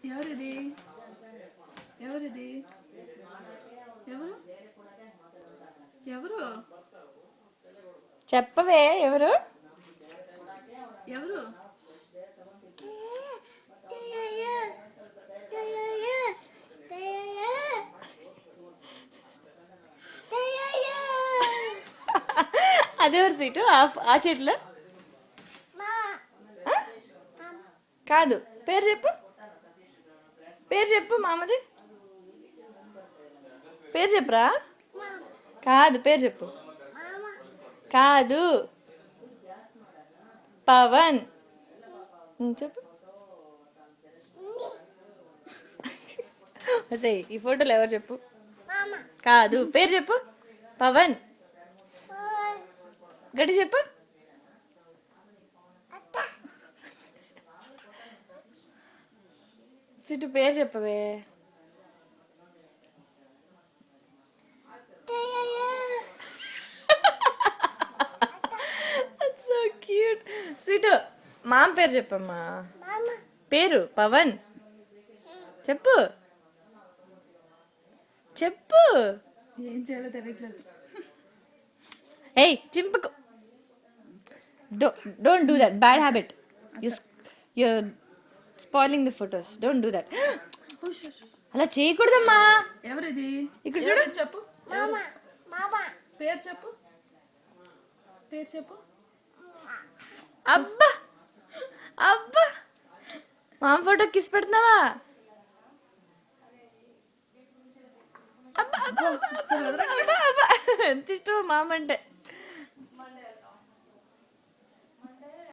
ఎవరిది ఎవరిది ఎవరు ఎవరు చెప్పవే ఎవరు ఎవరు అదెవరు సీటు ఆ చేతిలో కాదు పేరు చెప్పు పేరు చెప్పు మామది పేరు చెప్పురా కాదు పేరు చెప్పు కాదు పవన్ చెప్పు సరే ఈ ఫోటోలో ఎవరు చెప్పు కాదు పేరు చెప్పు పవన్ గట్టి చెప్పు సిటు పేరు చెప్పవే సో క్యూట్ స్వీట్ మామ పేరు చెప్పమ్మా పేరు పవన్ చెప్పు చెప్పు ఏం చేయాలో తెలియట్లేదు ఏయ్ చింపకు don't do that bad habit you spoiling the photos don't do that అలా చేయకూడదమ్మా ఎవరిది ఇక్కడ చూడు చెప్పు పేరు చెప్పు పేరు చెప్పు అబ్బా అబ్బా మామ ఫోటో కిస్ పెడుతున్నావా అబ్బా అబ్బా అబ్బా అబ్బా ఎంత ఇష్టమో మామ అంటే